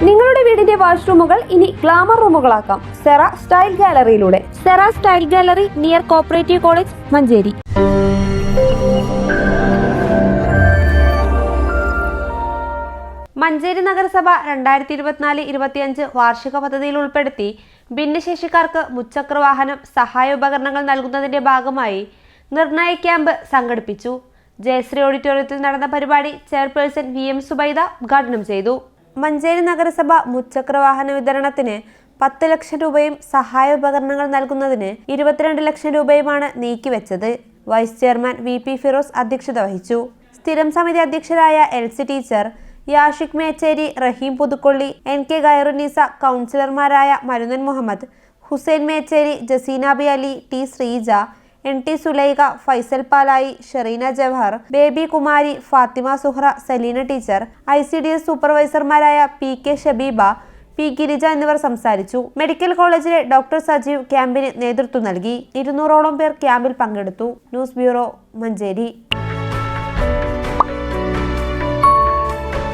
നിങ്ങളുടെ വീടിന്റെ വാഷ്റൂമുകൾ ഇനി ഗ്ലാമർ റൂമുകളാക്കാം സെറ സ്റ്റൈൽ ഗാലറിയിലൂടെ. Sera style gallery near cooperative college, Manjeri. Manjeri നഗരസഭ 2024-25 വാർഷിക പദ്ധതിയിൽ ഉൾപ്പെടുത്തി ഭിന്നശേഷിക്കാർക്ക് മുച്ചക്ര വാഹനം സഹായ ഉപകരണങ്ങൾ നൽകുന്നതിന്റെ ഭാഗമായി നിർണയ ക്യാമ്പ് സംഘടിപ്പിച്ചു. ജയശ്രീ ഓഡിറ്റോറിയത്തിൽ നടന്ന പരിപാടി ചെയർപേഴ്സൺ VM സുബൈദ ഉദ്ഘാടനം ചെയ്തു. മഞ്ചേരി നഗരസഭ മുച്ചക്ര വാഹന വിതരണത്തിന് 10 ലക്ഷം രൂപയും സഹായ ഉപകരണങ്ങൾ നൽകുന്നതിന് 22 ലക്ഷം രൂപയുമാണ് നീക്കിവെച്ചത്. വൈസ് ചെയർമാൻ VP ഫിറോസ് അധ്യക്ഷത വഹിച്ചു. സ്ഥിരം സമിതി അധ്യക്ഷരായ LC teacher, Yashiq Mecheri, Rahim Puthukkolli, NK Gairunnisa, കൗൺസിലർമാരായ Marunnan Muhammad, Hussain Mecheri, Jaseena B Ali, T Sreeja, NT Sulaikha, Faisal Palayi, Shereena Jawahar, Baby Kumari, Fathima Suhra, Saleena teacher, ICDS സൂപ്പർവൈസർമാരായ PK ഷബീബ, P ഗിരിജ എന്നിവർ സംസാരിച്ചു. മെഡിക്കൽ കോളേജിലെ ഡോക്ടർ സജീവ് ക്യാമ്പിന് നേതൃത്വം നൽകി. 200ഓളം പേർ ക്യാമ്പിൽ പങ്കെടുത്തു. News bureau, Manjeri.